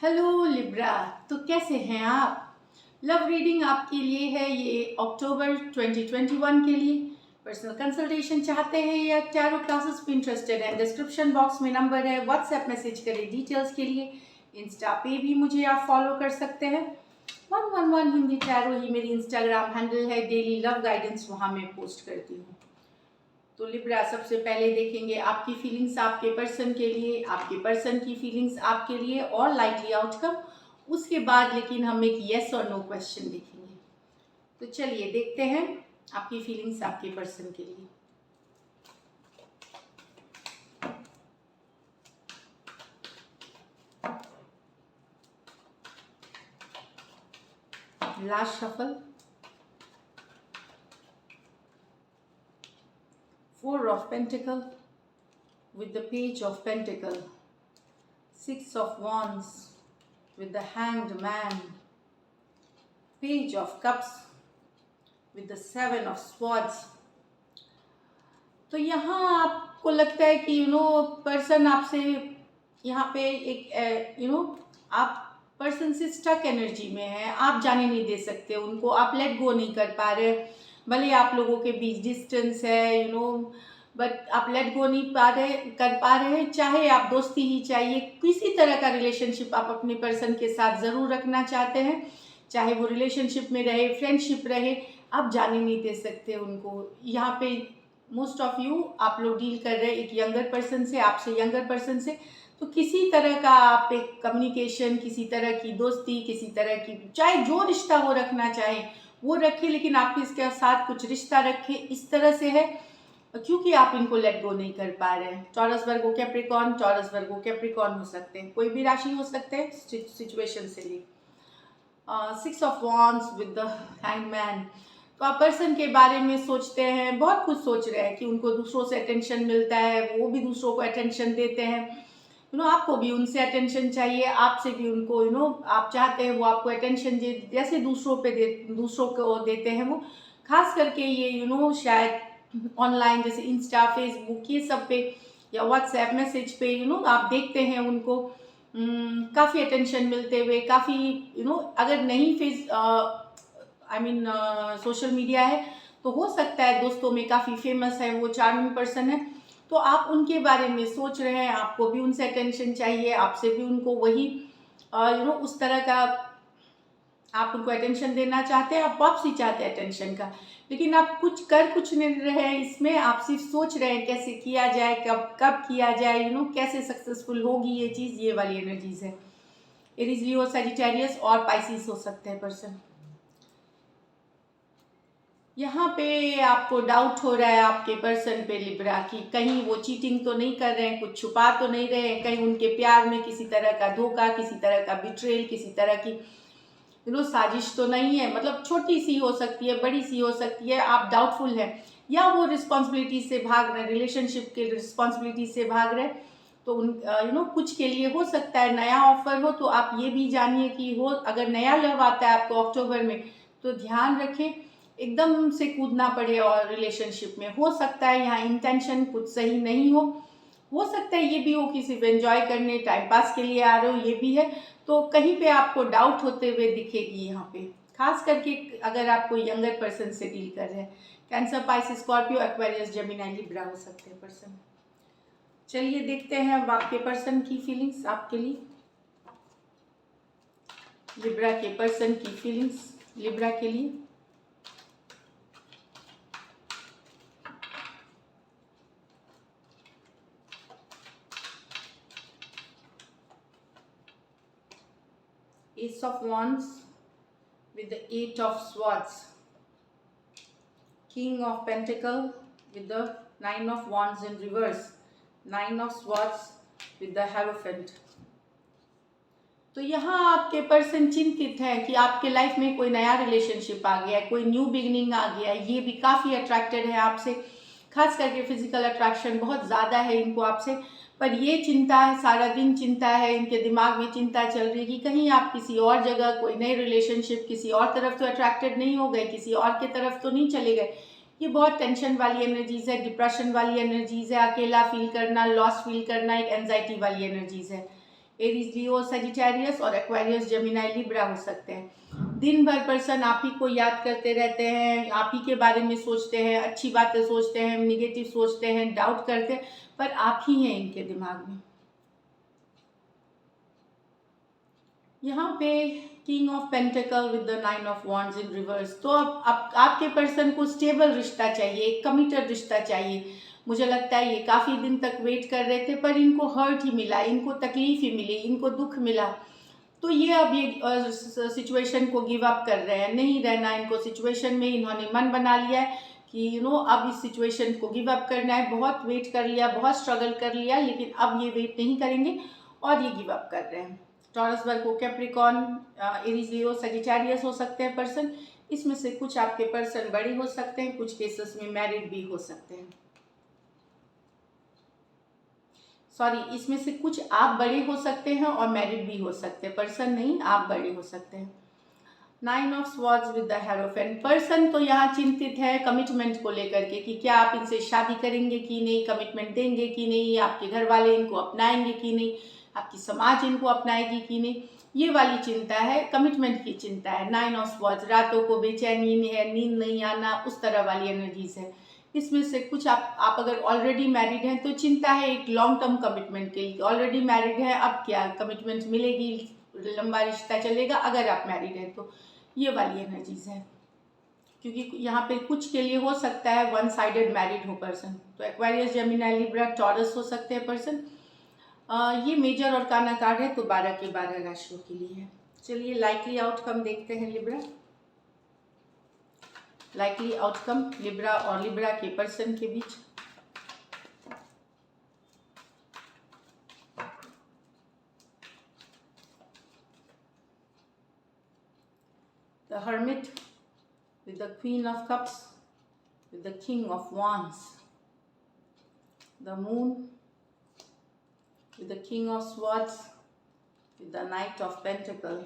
Hello Libra. तो कैसे हैं आप? लव रीडिंग आपके लिए है ये अक्टूबर 2021 के लिए। पर्सनल कंसल्टेशन चाहते हैं या टैरो क्लासेस पे इंटरेस्टेड हैं? डिस्क्रिप्शन बॉक्स में नंबर है, व्हाट्सएप मैसेज करें डिटेल्स के लिए। इंस्टा पे भी मुझे आप फॉलो कर सकते हैं। 111 हिंदी टैरो ही मेरी इंस्टाग्राम हैंडल है। डेली लव गाइडेंस वहाँ मैं पोस्ट करती हूँ। तो लिब्रा, सबसे पहले देखेंगे आपकी फीलिंग्स आपके पर्सन के लिए, आपके पर्सन की फीलिंग्स आपके लिए और लाइकली आउटकम। उसके बाद लेकिन हम एक येस और नो क्वेश्चन देखेंगे। तो चलिए देखते हैं आपकी फीलिंग्स आपके पर्सन के लिए। Last shuffle, 4 of Pentacle with the Page of Pentacle, 6 of Wands with the Hanged Man, Page of Cups with the 7 of Swords। तो यहाँ आपको लगता है कि पर्सन आपसे यहाँ पे एक आप पर्सन से स्टक एनर्जी में है। आप जाने नहीं दे सकते उनको, आप लेट गो नहीं कर पा रहे। भले आप लोगों के बीच डिस्टेंस है बट आप लेट गो नहीं कर पा रहे हैं। चाहे आप दोस्ती ही चाहिए, किसी तरह का रिलेशनशिप आप अपने पर्सन के साथ ज़रूर रखना चाहते हैं, चाहे वो रिलेशनशिप में रहे, फ्रेंडशिप रहे, आप जाने नहीं दे सकते उनको। यहाँ पे मोस्ट ऑफ यू आप लोग डील कर रहे हैं एक यंगर पर्सन से, आपसे यंगर पर्सन से। तो किसी तरह का आप एक कम्युनिकेशन, किसी तरह की दोस्ती, किसी तरह की चाहे जो रिश्ता वो रखना चाहे वो रखे, लेकिन आप इसके साथ कुछ रिश्ता रखें इस तरह से है क्योंकि आप इनको लेट गो नहीं कर पा रहे हैं। Taurus Virgo Capricorn, Taurus Virgo Capricorn हो सकते हैं, कोई भी राशि हो सकते हैं सिचुएशन से लिए। 6 of Wands with the Hanged Man। तो आप पर्सन के बारे में सोचते हैं, बहुत कुछ सोच रहे हैं कि उनको दूसरों से अटेंशन मिलता है, वो भी दूसरों को अटेंशन देते हैं। आपको भी उनसे अटेंशन चाहिए, आपसे भी उनको आप चाहते हैं वो आपको अटेंशन दे, जैसे दूसरों को देते हैं वो। खास करके ये शायद ऑनलाइन जैसे इंस्टा, फेसबुक, ये सब पे या व्हाट्सएप मैसेज पे आप देखते हैं उनको काफ़ी अटेंशन मिलते हुए। काफ़ी अगर नहीं सोशल मीडिया है तो हो सकता है दोस्तों में काफ़ी फेमस है, वो चार्मिंग पर्सन है। तो आप उनके बारे में सोच रहे हैं, आपको भी उनसे अटेंशन चाहिए, आपसे भी उनको वही उस तरह का आप उनको अटेंशन देना चाहते हैं, आप वापसी चाहते हैं अटेंशन का। लेकिन आप कुछ नहीं रहे हैं इसमें, आप सिर्फ सोच रहे हैं कैसे किया जाए, कब किया जाए, कैसे सक्सेसफुल होगी ये चीज़। ये वाली एनर्जीज है। एरीज, लियो, सजिटेरियस और पाइसिस हो सकते हैं पर्सन। यहाँ पे आपको डाउट हो रहा है आपके पर्सन पे लिब्रा की कहीं वो चीटिंग तो नहीं कर रहे हैं, कुछ छुपा तो नहीं रहे हैं, कहीं उनके प्यार में किसी तरह का धोखा, किसी तरह का बिट्रेल, किसी तरह की साजिश तो नहीं है। मतलब छोटी सी हो सकती है, बड़ी सी हो सकती है, आप डाउटफुल है, या वो रिस्पॉन्सिबिलिटी से भाग रहे, रिलेशनशिप के रिस्पॉन्सिबिलिटी से भाग रहे। तो उन कुछ के लिए हो सकता है नया ऑफर हो। तो आप ये भी जानिए कि हो अगर नया लव आता है आपको अक्टूबर में तो ध्यान रखें एकदम से कूदना पड़े, और रिलेशनशिप में हो सकता है यहाँ इंटेंशन कुछ सही नहीं हो सकता है ये भी हो कि सिर्फ एंजॉय करने टाइम पास के लिए आ रहे हो, ये भी है। तो कहीं पे आपको डाउट होते हुए दिखेगी यहाँ पे, खास करके अगर आप कोई यंगर पर्सन से डील कर रहे हैं। Cancer, Pisces, Scorpio, Aquarius, Gemini, Libra हो सकते हैं पर्सन। चलिए देखते हैं अब आपके पर्सन की फीलिंग्स आपके लिए। लिब्रा के पर्सन की फीलिंग्स लिब्रा के लिए। Ace of Wands with the 8 of Swords, King of Pentacle with the 9 of Wands in reverse, 9 of Swords with the Hierophant। तो यहाँ आपके पर्सन चिंतित हैं कि आपके लाइफ में कोई नया रिलेशनशिप आ गया है, कोई न्यू बिगनिंग आ गया है। ये भी काफ़ी अट्रैक्टेड है आपसे, खास करके फिजिकल अट्रैक्शन बहुत ज़्यादा है इनको आपसे। पर ये चिंता है, सारा दिन चिंता है, इनके दिमाग में चिंता चल रही है कि कहीं आप किसी और जगह कोई नई रिलेशनशिप किसी और तरफ तो अट्रैक्टेड नहीं हो गए, किसी और के तरफ तो नहीं चले गए। ये बहुत टेंशन वाली एनर्जीज है, डिप्रेशन वाली एनर्जीज है, अकेला फील करना, लॉस फील करना, एक एंजाइटी वाली एनर्जीज है। एरीज, लियो, सजिटेरियस और एक्वेरियस, जेमिनी, लिब्रा हो सकते हैं। दिन भर पर्सन आप ही को याद करते रहते हैं, आप ही के बारे में सोचते हैं, अच्छी बातें सोचते हैं, निगेटिव सोचते हैं, डाउट करते हैं, पर आप ही हैं इनके दिमाग में। यहाँ पे king of pentacle with the 9 of wands in reverse. तो अब आपके पर्सन को स्टेबल रिश्ता चाहिए, एक कमिटेड रिश्ता चाहिए। मुझे लगता है ये काफ़ी दिन तक वेट कर रहे थे, पर इनको हर्ट ही मिला, इनको तकलीफ ही मिली, इनको दुख मिला। तो ये अब ये सिचुएशन को गिव अप कर रहे हैं, नहीं रहना इनको सिचुएशन में। इन्होंने मन बना लिया है कि अब इस सिचुएशन को गिव अप करना है। बहुत वेट कर लिया, बहुत स्ट्रगल कर लिया, लेकिन अब ये वेट नहीं करेंगे और ये गिव अप कर रहे हैं। टॉरस, वर्गो, कैप्रिकॉर्न, एरीज, लियो, सजिटेरियस हो सकते हैं पर्सन। इसमें से कुछ आपके पर्सन बड़े हो सकते हैं, कुछ केसेस में मैरिड भी हो सकते हैं। सॉरी, इसमें से कुछ आप बड़े हो सकते हैं और मैरिड भी हो सकते हैं। पर्सन नहीं, आप बड़े हो सकते हैं। 9 of swords with the hierophant. Person तो यहाँ चिंतित है कमिटमेंट को लेकर के कि क्या आप इनसे शादी करेंगे कि नहीं, कमिटमेंट देंगे कि नहीं, आपके घर वाले इनको अपनाएंगे कि नहीं, आपकी समाज इनको अपनाएगी कि नहीं। ये वाली चिंता है, कमिटमेंट की चिंता है। 9 ऑफ स्वॉर्ड्स, रातों को बेचैनी है, नींद नहीं आना, उस तरह वाली एनर्जीज है। इसमें से कुछ आप अगर ऑलरेडी मैरिड हैं तो चिंता है एक लॉन्ग टर्म कमिटमेंट के लिए। ऑलरेडी मैरिड है, अब क्या कमिटमेंट मिलेगी, लंबा रिश्ता चलेगा। अगर आप मैरिड हैं तो ये वाली एनर्जीज है, क्योंकि यहाँ पे कुछ के लिए हो सकता है वन साइडेड मैरिड हो पर्सन। तो एक्वेरियस, जेमिनी, लिब्रा, टॉरस हो सकते हैं पर्सन। ये मेजर और काना कार्ड है, तो 12 के 12 राशियों के लिए है। चलिए लाइकली आउटकम देखते हैं लिब्रा। लाइकली आउटकम लिब्रा और लिब्रा के पर्सन के बीच। The Hermit with the Queen of Cups, with the King of Wands, the Moon, with the King of Swords, with the Knight of Pentacles.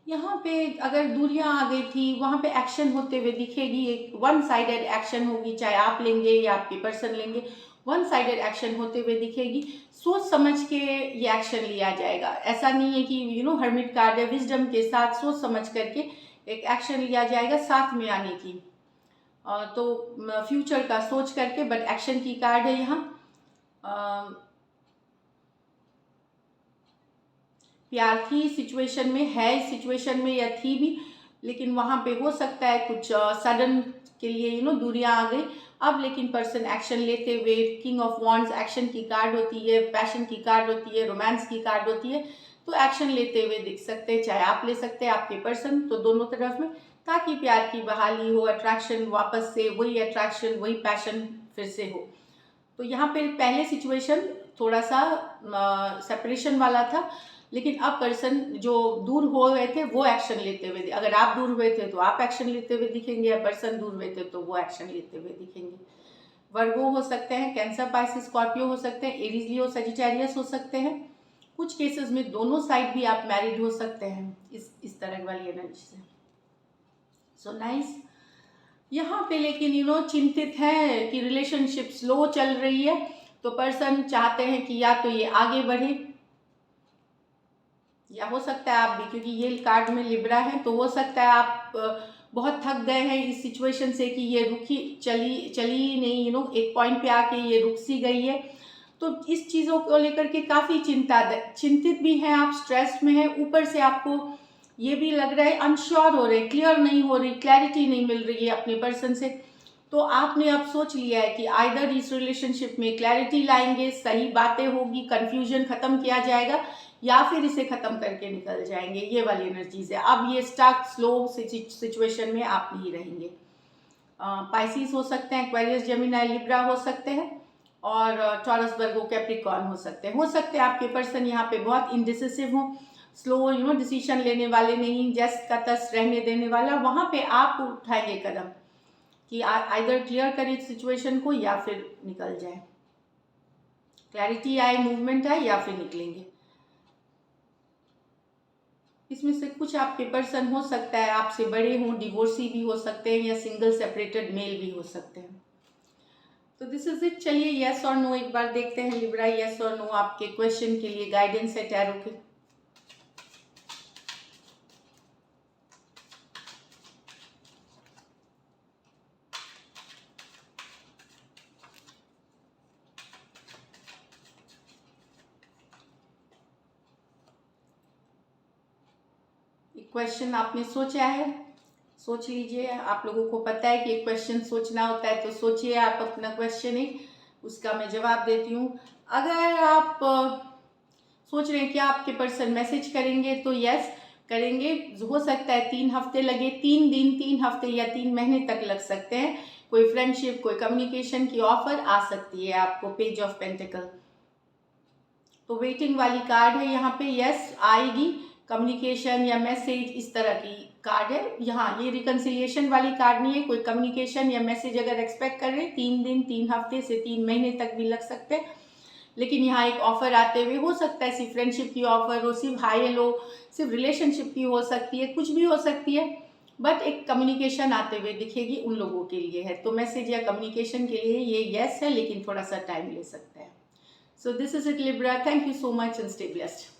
यहाँ पे अगर दूरियां आ गई थी, वहाँ पे एक्शन होते हुए दिखेगी, एक वन साइडेड एक्शन होगी, चाहे आप लेंगे या आपके पर्सन लेंगे, वन साइडेड एक्शन होते हुए दिखेगी। सोच समझ के ये एक्शन लिया जाएगा। ऐसा नहीं है कि हर्मिट कार्ड है, विजडम के साथ सोच समझ करके एक एक्शन लिया जाएगा साथ में आने की। तो फ्यूचर का सोच करके, बट एक्शन की कार्ड है यहाँ। प्यार की सिचुएशन में है, इस सिचुएशन में या थी भी, लेकिन वहाँ पे हो सकता है कुछ सडन के लिए दूरियां आ गई अब, लेकिन पर्सन एक्शन लेते हुए। किंग ऑफ वॉन्ड्स एक्शन की कार्ड होती है, पैशन की कार्ड होती है, रोमांस की कार्ड होती है। तो एक्शन लेते हुए दिख सकते हैं, चाहे आप ले सकते हैं, आपके पर्सन, तो दोनों तरफ में, ताकि प्यार की बहाली हो, अट्रैक्शन वापस से, वही अट्रैक्शन, वही पैशन फिर से हो। तो यहाँ पे पहले सिचुएशन थोड़ा सा सेपरेशन वाला था, लेकिन अब पर्सन जो दूर हो गए थे वो एक्शन लेते हुए, अगर आप दूर हुए थे तो आप एक्शन लेते हुए दिखेंगे, या पर्सन दूर हुए थे तो वो एक्शन लेते हुए दिखेंगे। वर्गो हो सकते हैं, कैंसर, पाइसिस, स्कॉर्पियो हो सकते हैं, एरीज, लियो, सजिटेरियस हो सकते हैं। कुछ केसेस में दोनों साइड भी आप मैरिड हो सकते हैं इस तरह वाली एनर्जी से। So nice. यहाँ पे लेकिन चिंतित है कि रिलेशनशिप स्लो चल रही है, तो पर्सन चाहते हैं कि या तो ये आगे बढ़े, या हो सकता है आप भी, क्योंकि ये कार्ड में लिब्रा है, तो हो सकता है आप बहुत थक गए हैं इस सिचुएशन से कि ये रुकी चली ही नहीं, एक पॉइंट पे आके ये रुक सी गई है। तो इस चीज़ों को लेकर के काफ़ी चिंतित भी हैं आप, स्ट्रेस में हैं। ऊपर से आपको ये भी लग रहा है अनश्योर हो रहे, क्लियर नहीं हो रही, क्लैरिटी नहीं मिल रही है अपने पर्सन से। तो आपने अब सोच लिया है कि आइदर इस रिलेशनशिप में क्लैरिटी लाएंगे, सही बातें होगी, कंफ्यूजन खत्म किया जाएगा, या फिर इसे खत्म करके निकल जाएंगे। ये वाली एनर्जीज है। अब ये स्टक स्लो सिचुएशन में आप नहीं रहेंगे। पाइसिस हो सकते हैं, एक्वेरियस, जेमिनी, लिब्रा हो सकते हैं, और टॉरस, वर्गो, कैप्रिकॉर्न हो सकते हैं। आपके पर्सन यहाँ पे बहुत इंडिसिसिव हो, स्लो डिसीजन लेने वाले नहीं, जस्ट का तस रहने देने वाला। वहाँ पे आप उठाएंगे कदम कि आइदर क्लियर करें सिचुएशन को या फिर निकल जाए, क्लैरिटी आए, मूवमेंट आए, या फिर निकलेंगे। इसमें से कुछ आपके पर्सन हो सकता है आपसे बड़े हों, डिवोर्सी भी हो सकते हैं या सिंगल सेपरेटेड मेल भी हो सकते हैं। तो दिस इज इट। चलिए यस और नो एक बार देखते हैं लिब्रा, यस और नो आपके क्वेश्चन के लिए गाइडेंस है टैरो के। क्वेश्चन आपने सोचा है, सोच लीजिए। आप लोगों को पता है कि एक क्वेश्चन सोचना होता है, तो सोचिए आप अपना क्वेश्चन ही, उसका मैं जवाब देती हूँ। अगर आप सोच रहे हैं कि आपके पर्सन मैसेज करेंगे तो यस करेंगे। हो सकता है 3 हफ्ते लगे, 3 दिन, 3 हफ्ते या 3 महीने तक लग सकते हैं। कोई फ्रेंडशिप, कोई कम्युनिकेशन की ऑफर आ सकती है आपको। पेज ऑफ पेंटिकल तो वेटिंग वाली कार्ड है यहाँ पे। यस आएगी, कम्युनिकेशन या मैसेज इस तरह की कार्ड है यहाँ। ये रिकन्सिलिएशन वाली कार्ड नहीं है। कोई कम्युनिकेशन या मैसेज अगर एक्सपेक्ट कर रहे हैं 3 दिन, 3 हफ्ते से 3 महीने तक भी लग सकते हैं। लेकिन यहाँ एक ऑफर आते हुए हो सकता है, सिर्फ फ्रेंडशिप की ऑफर हो, सिर्फ हाई हेलो, सिर्फ रिलेशनशिप की हो सकती है, कुछ भी हो सकती है, बट एक कम्युनिकेशन आते हुए दिखेगी उन लोगों के लिए है। तो मैसेज या कम्युनिकेशन के लिए ये यस है, लेकिन थोड़ा सा टाइम ले सकता है। So this is it Libra. Thank you so much and stay blessed.